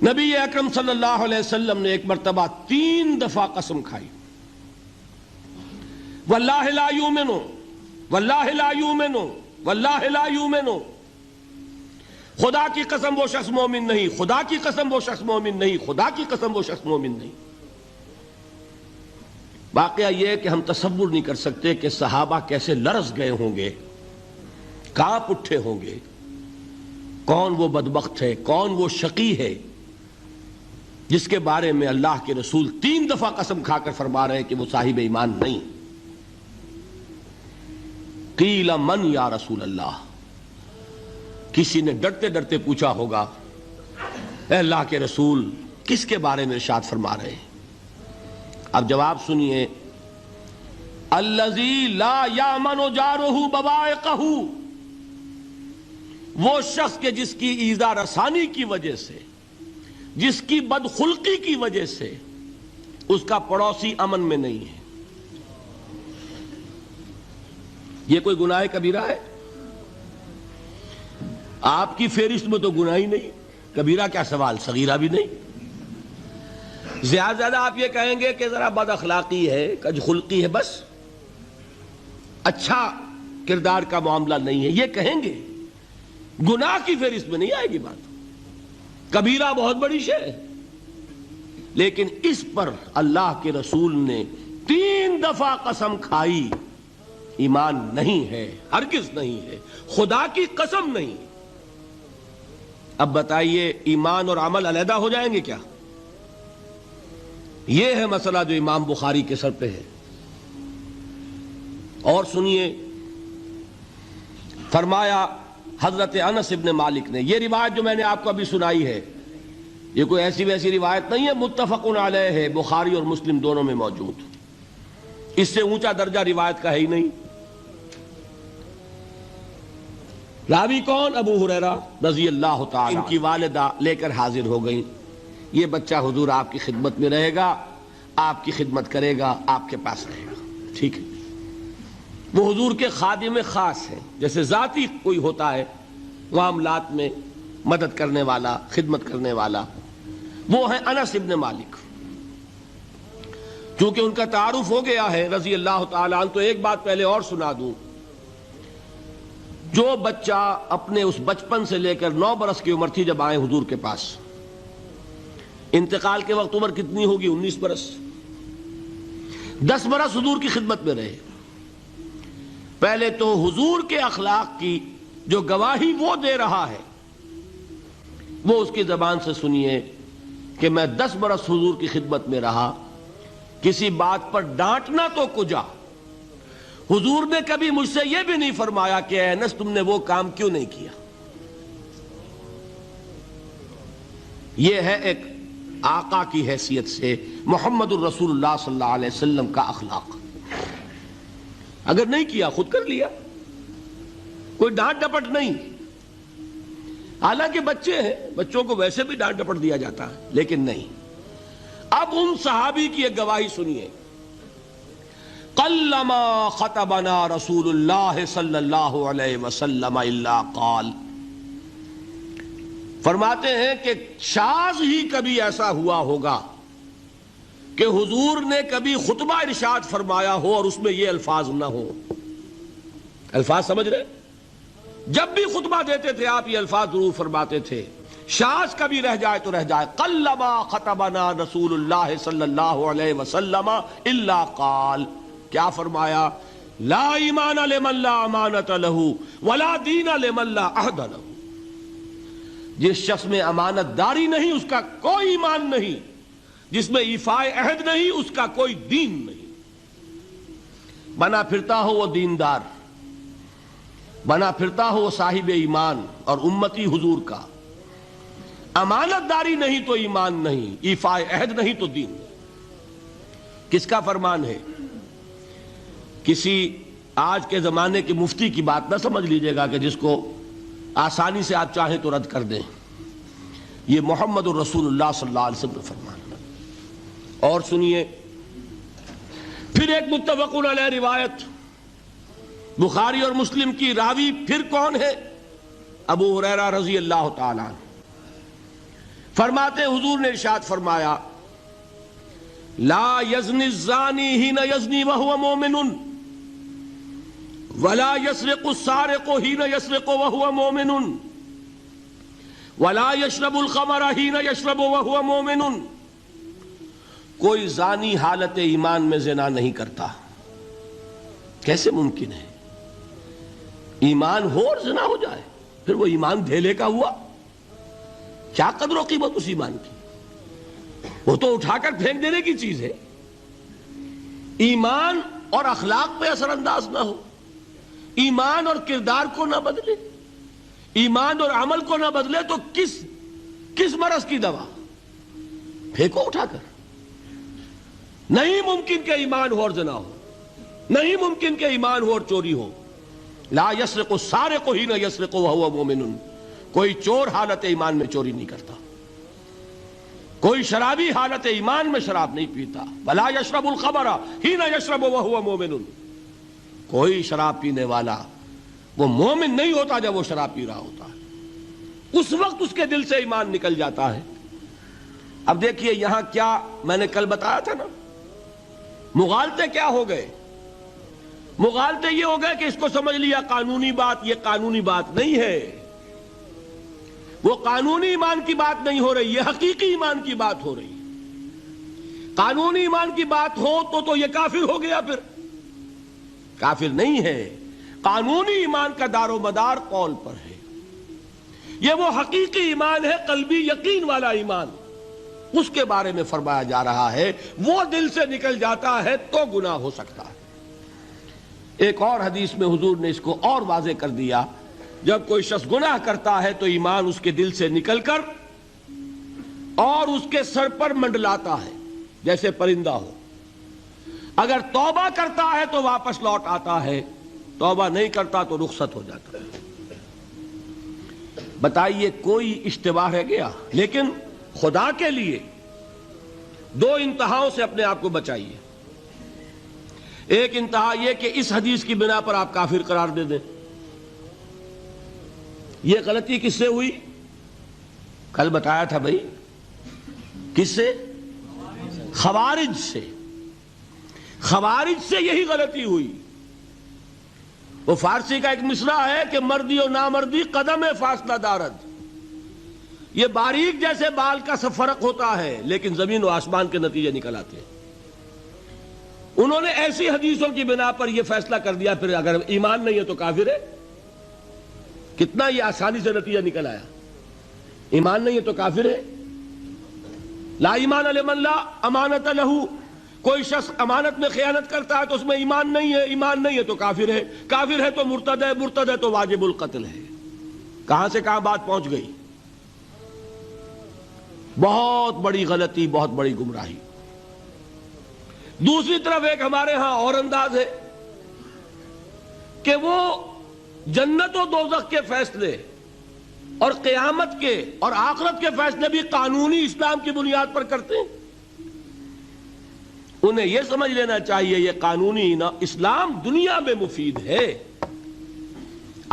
نبی اکرم صلی اللہ علیہ وسلم نے ایک مرتبہ 3 دفعہ قسم کھائی، واللہ لا یؤمنو، واللہ لا یؤمنو، واللہ لا یؤمنو، خدا کی قسم وہ شخص مومن نہیں، خدا کی قسم وہ شخص مومن نہیں، خدا کی قسم وہ شخص مومن نہیں۔ واقعہ یہ ہے کہ ہم تصور نہیں کر سکتے کہ صحابہ کیسے لرز گئے ہوں گے، کانپ اٹھے ہوں گے، کون وہ بدبخت ہے، کون وہ شقی ہے جس کے بارے میں اللہ کے رسول 3 دفعہ قسم کھا کر فرما رہے ہیں کہ وہ صاحب ایمان نہیں۔ قیل من یا رسول اللہ، کسی نے ڈرتے ڈرتے پوچھا ہوگا اے اللہ کے رسول کس کے بارے میں ارشاد فرما رہے ہیں؟ اب جواب سنیے، الذی لا یامن جارہ بوائقہ، وہ شخص کے جس کی ایذا رسانی کی وجہ سے، جس کی بدخلقی کی وجہ سے اس کا پڑوسی امن میں نہیں ہے۔ یہ کوئی گناہ کبیرہ ہے؟ آپ کی فہرست میں تو گناہ ہی نہیں، کبیرہ کیا سوال، صغیرہ بھی نہیں۔ زیادہ آپ یہ کہیں گے کہ ذرا بد اخلاقی ہے، کج خلقی ہے، بس اچھا کردار کا معاملہ نہیں ہے، یہ کہیں گے، گناہ کی فہرست میں نہیں آئے گی بات۔ کبیرہ بہت بڑی شے ہے، لیکن اس پر اللہ کے رسول نے 3 دفعہ قسم کھائی، ایمان نہیں ہے، ہرگز نہیں ہے، خدا کی قسم نہیں۔ اب بتائیے ایمان اور عمل علیحدہ ہو جائیں گے کیا؟ یہ ہے مسئلہ جو امام بخاری کے سر پہ ہے۔ اور سنیے، فرمایا حضرت انس ابن مالک نے، یہ روایت جو میں نے آپ کو ابھی سنائی ہے یہ کوئی ایسی ویسی روایت نہیں ہے، متفق علیہ ہے، بخاری اور مسلم دونوں میں موجود، اس سے اونچا درجہ روایت کا ہے ہی نہیں۔ راوی کون؟ ابو ہریرہ رضی اللہ تعالی، ان کی والدہ لے کر حاضر ہو گئیں، یہ بچہ حضور آپ کی خدمت میں رہے گا، آپ کی خدمت کرے گا، آپ کے پاس رہے گا، ٹھیک ہے۔ وہ حضور کے خادم خاص ہیں، جیسے ذاتی کوئی ہوتا ہے معاملات میں مدد کرنے والا، خدمت کرنے والا، وہ ہیں انس ابن مالک۔ چونکہ ان کا تعارف ہو گیا ہے رضی اللہ تعالیٰ عنہ، تو ایک بات پہلے اور سنا دوں، جو بچہ اپنے اس بچپن سے لے کر 9 برس کی عمر تھی جب آئے حضور کے پاس، انتقال کے وقت عمر کتنی ہوگی؟ 19 برس، 10 برس حضور کی خدمت میں رہے۔ پہلے تو حضور کے اخلاق کی جو گواہی وہ دے رہا ہے وہ اس کی زبان سے سنیے کہ میں 10 برس حضور کی خدمت میں رہا، کسی بات پر ڈانٹنا تو کجا، حضور نے کبھی مجھ سے یہ بھی نہیں فرمایا کہ اے انس تم نے وہ کام کیوں نہیں کیا۔ یہ ہے ایک آقا کی حیثیت سے محمد الرسول اللہ صلی اللہ علیہ وسلم کا اخلاق۔ اگر نہیں کیا خود کر لیا، کوئی ڈانٹ ڈپٹ نہیں۔ حالانکہ بچے ہیں، بچوں کو ویسے بھی ڈانٹ ڈپٹ دیا جاتا ہے، لیکن نہیں۔ اب ان صحابی کی ایک گواہی سنیے، قلما خطبنا رسول اللہ صلی اللہ علیہ وسلم الا قال، فرماتے ہیں کہ شاذ ہی کبھی ایسا ہوا ہوگا کہ حضور نے کبھی خطبہ ارشاد فرمایا ہو اور اس میں یہ الفاظ نہ ہو۔ الفاظ سمجھ رہے؟ جب بھی خطبہ دیتے تھے آپ یہ الفاظ ضرور فرماتے تھے، شاذ کبھی رہ جائے تو رہ جائے، قلما خطبنا رسول اللہ صلی اللہ علیہ وسلم الا قال، کیا فرمایا؟ لا ایمان لمن لا امانت لہ ولا دین لمن لا عہد لہ، جس شخص میں امانت داری نہیں اس کا کوئی ایمان نہیں، جس میں ایفاء عہد نہیں اس کا کوئی دین نہیں۔ بنا پھرتا ہو وہ دیندار، بنا پھرتا ہو وہ صاحب ایمان اور امتی حضور کا، امانت داری نہیں تو ایمان نہیں، ایفاء عہد نہیں تو دین نہیں۔ کس کا فرمان ہے؟ کسی آج کے زمانے کے مفتی کی بات نہ سمجھ لیجئے گا کہ جس کو آسانی سے آپ چاہیں تو رد کر دیں، یہ محمد الرسول اللہ صلی اللہ علیہ وسلم کا فرمان۔ اور سنیے پھر ایک متفق علیہ روایت بخاری اور مسلم کی، راوی پھر کون ہے؟ ابو ہریرہ رضی اللہ تعالیٰ عنہ۔ فرماتے حضور نے ارشاد فرمایا لا یزنی الزانی حین یزنی وہو مومن ولا یسرق السارق حین یسرق وہو مومن ولا یشرب الخمر حین یشرب وہو مومن. کوئی زانی حالت ایمان میں زنا نہیں کرتا. کیسے ممکن ہے؟ ایمان ہو اور زنا ہو جائے، پھر وہ ایمان دھیلے کا ہوا؟ کیا قدر و قیمت اس ایمان کی؟ وہ تو اٹھا کر پھینک دینے کی چیز ہے. ایمان اور اخلاق پہ اثر انداز نہ ہو، ایمان اور کردار کو نہ بدلے، ایمان اور عمل کو نہ بدلے تو کس مرض کی دوا؟ پھینکو اٹھا کر. نہیں ممکن کہ ایمان ہو اور زنا ہو، نہیں ممکن کہ ایمان ہو اور چوری ہو. لا یسرق السارق حین یسرق وہو مومن. کوئی چور حالت ایمان میں چوری نہیں کرتا، کوئی شرابی حالت ایمان میں شراب نہیں پیتا. ولا یشرب الخمر حین یشرب وہو مومن. کوئی شراب پینے والا وہ مومن نہیں ہوتا جب وہ شراب پی رہا ہوتا ہے، اس وقت اس کے دل سے ایمان نکل جاتا ہے. اب دیکھیے یہاں کیا میں نے کل بتایا تھا نا، مغالطے کیا ہو گئے؟ مغالطے یہ ہو گئے کہ اس کو سمجھ لیا قانونی بات. یہ قانونی بات نہیں ہے، وہ قانونی ایمان کی بات نہیں ہو رہی، یہ حقیقی ایمان کی بات ہو رہی. قانونی ایمان کی بات ہو تو یہ کافر ہو گیا. پھر کافر نہیں ہے. قانونی ایمان کا دار و مدار قول پر ہے. یہ وہ حقیقی ایمان ہے، قلبی یقین والا ایمان. اس کے بارے میں فرمایا جا رہا ہے وہ دل سے نکل جاتا ہے تو گناہ ہو سکتا ہے. ایک اور حدیث میں حضور نے اس کو اور واضح کر دیا، جب کوئی شخص گناہ کرتا ہے تو ایمان اس کے دل سے نکل کر اور اس کے سر پر منڈلاتا ہے جیسے پرندہ ہو. اگر توبہ کرتا ہے تو واپس لوٹ آتا ہے، توبہ نہیں کرتا تو رخصت ہو جاتا ہے. بتائیے کوئی اشتباہ رہ گیا؟ لیکن خدا کے لیے دو انتہاؤں سے اپنے آپ کو بچائیے. ایک انتہا یہ کہ اس حدیث کی بنا پر آپ کافر قرار دے دیں. یہ غلطی کس سے ہوئی؟ کل بتایا تھا بھائی، کس سے؟ خوارج سے. خوارج سے یہی غلطی ہوئی. وہ فارسی کا ایک مصرع ہے کہ مردی و نامردی قدم فاصلہ دارد. یہ باریک جیسے بال کا سا فرق ہوتا ہے لیکن زمین و آسمان کے نتیجے نکل آتے ہیں. انہوں نے ایسی حدیثوں کی بنا پر یہ فیصلہ کر دیا پھر اگر ایمان نہیں ہے تو کافر ہے. کتنا یہ آسانی سے نتیجہ نکل آیا. ایمان نہیں ہے تو کافر ہے. لا ایمان لمن لا امانت لہو. کوئی شخص امانت میں خیانت کرتا ہے تو اس میں ایمان نہیں ہے، ایمان نہیں ہے تو کافر ہے. کافر ہے تو مرتد ہے، مرتد ہے تو واجب القتل ہے. کہاں سے کہاں بات پہنچ گئی؟ بہت بڑی غلطی، بہت بڑی گمراہی. دوسری طرف ایک ہمارے ہاں اور انداز ہے کہ وہ جنت و دوزخ کے فیصلے اور قیامت کے اور آخرت کے فیصلے بھی قانونی اسلام کی بنیاد پر کرتے ہیں. انہیں یہ سمجھ لینا چاہیے یہ قانونی اسلام دنیا میں مفید ہے،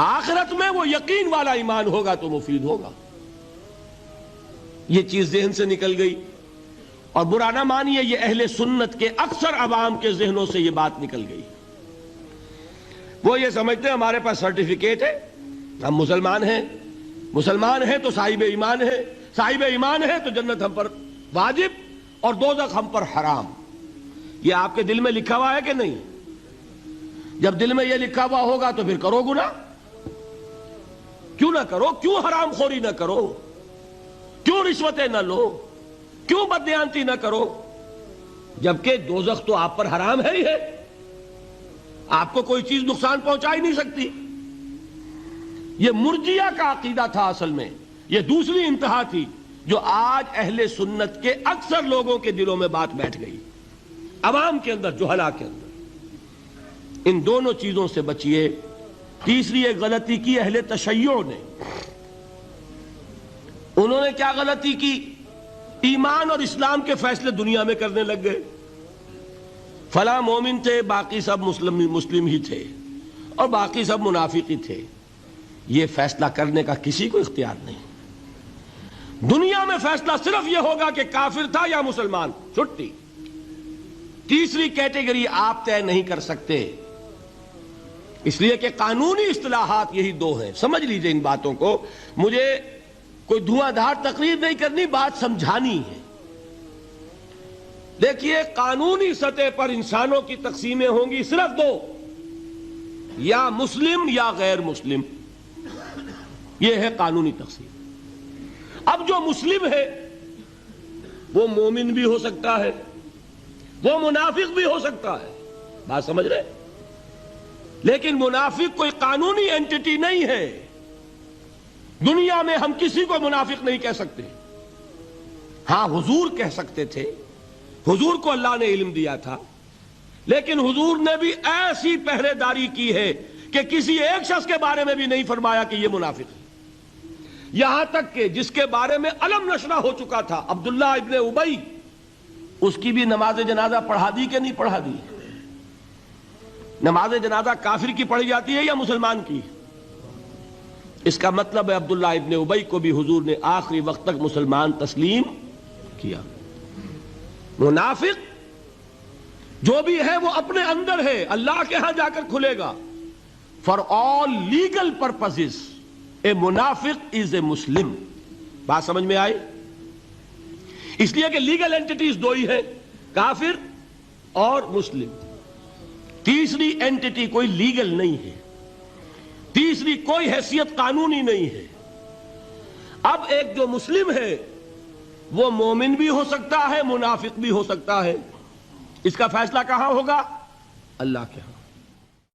آخرت میں وہ یقین والا ایمان ہوگا تو مفید ہوگا. یہ چیز ذہن سے نکل گئی. اور برا نہ مانیے، یہ اہل سنت کے اکثر عوام کے ذہنوں سے یہ بات نکل گئی. وہ یہ سمجھتے ہیں ہمارے پاس سرٹیفکیٹ ہے، ہم مسلمان ہیں، مسلمان ہیں تو صاحب ایمان ہے، صاحب ایمان ہے تو جنت ہم پر واجب اور دوزخ ہم پر حرام. یہ آپ کے دل میں لکھا ہوا ہے کہ نہیں؟ جب دل میں یہ لکھا ہوا ہوگا تو پھر کرو گناہ. کیوں نہ کرو؟ کیوں حرام خوری نہ کرو؟ کیوں رشوتیں نہ لو؟ کیوں بددیانتی نہ کرو؟ جبکہ دوزخ تو آپ پر حرام ہے ہی ہے، آپ کو کوئی چیز نقصان پہنچا ہی نہیں سکتی. یہ مرجیہ کا عقیدہ تھا اصل میں. یہ دوسری انتہا تھی جو آج اہل سنت کے اکثر لوگوں کے دلوں میں بات بیٹھ گئی، عوام کے اندر، جہلا کے اندر. ان دونوں چیزوں سے بچیے. تیسری ایک غلطی کی اہل تشیع نے. انہوں نے کیا غلطی کی؟ ایمان اور اسلام کے فیصلے دنیا میں کرنے لگ گئے. فلاں مومن تھے، باقی سب مسلم ہی تھے اور باقی سب منافق ہی تھے. یہ فیصلہ کرنے کا کسی کو اختیار نہیں. دنیا میں فیصلہ صرف یہ ہوگا کہ کافر تھا یا مسلمان، چھٹی۔ تیسری کیٹیگری آپ طے نہیں کر سکتے، اس لیے کہ قانونی اصطلاحات یہی دو ہیں۔ سمجھ لیجئے ان باتوں کو، مجھے کوئی دھواں دھار تقریر نہیں کرنی، بات سمجھانی ہے۔ دیکھیے، قانونی سطح پر انسانوں کی تقسیمیں ہوں گی صرف دو، یا مسلم یا غیر مسلم، یہ ہے قانونی تقسیم۔ اب جو مسلم ہے وہ مومن بھی ہو سکتا ہے، وہ منافق بھی ہو سکتا ہے، بات سمجھ رہے؟ لیکن منافق کوئی قانونی اینٹی نہیں ہے۔ دنیا میں ہم کسی کو منافق نہیں کہہ سکتے۔ ہاں، حضور کہہ سکتے تھے، حضور کو اللہ نے علم دیا تھا، لیکن حضور نے بھی ایسی پہرے داری کی ہے کہ کسی ایک شخص کے بارے میں بھی نہیں فرمایا کہ یہ منافق ہے۔ یہاں تک کہ جس کے بارے میں علم نشرہ ہو چکا تھا، عبداللہ ابن ابی، اس کی بھی نماز جنازہ پڑھا دی کہ نہیں پڑھا دی؟ نماز جنازہ کافر کی پڑھی جاتی ہے یا مسلمان کی؟ اس کا مطلب ہے عبداللہ ابن ابی کو بھی حضور نے آخری وقت تک مسلمان تسلیم کیا۔ منافق جو بھی ہے وہ اپنے اندر ہے، اللہ کے ہاں جا کر کھلے گا۔ فار آل لیگل پرپزز اے منافق از اے مسلم، بات سمجھ میں آئی؟ اس لیے کہ لیگل اینٹیٹیز دو ہی ہے، کافر اور مسلم۔ تیسری اینٹیٹی کوئی لیگل نہیں ہے، تیسری کوئی حیثیت قانونی نہیں ہے۔ اب ایک جو مسلم ہے وہ مومن بھی ہو سکتا ہے، منافق بھی ہو سکتا ہے۔ اس کا فیصلہ کہاں ہوگا؟ اللہ کے ہاں۔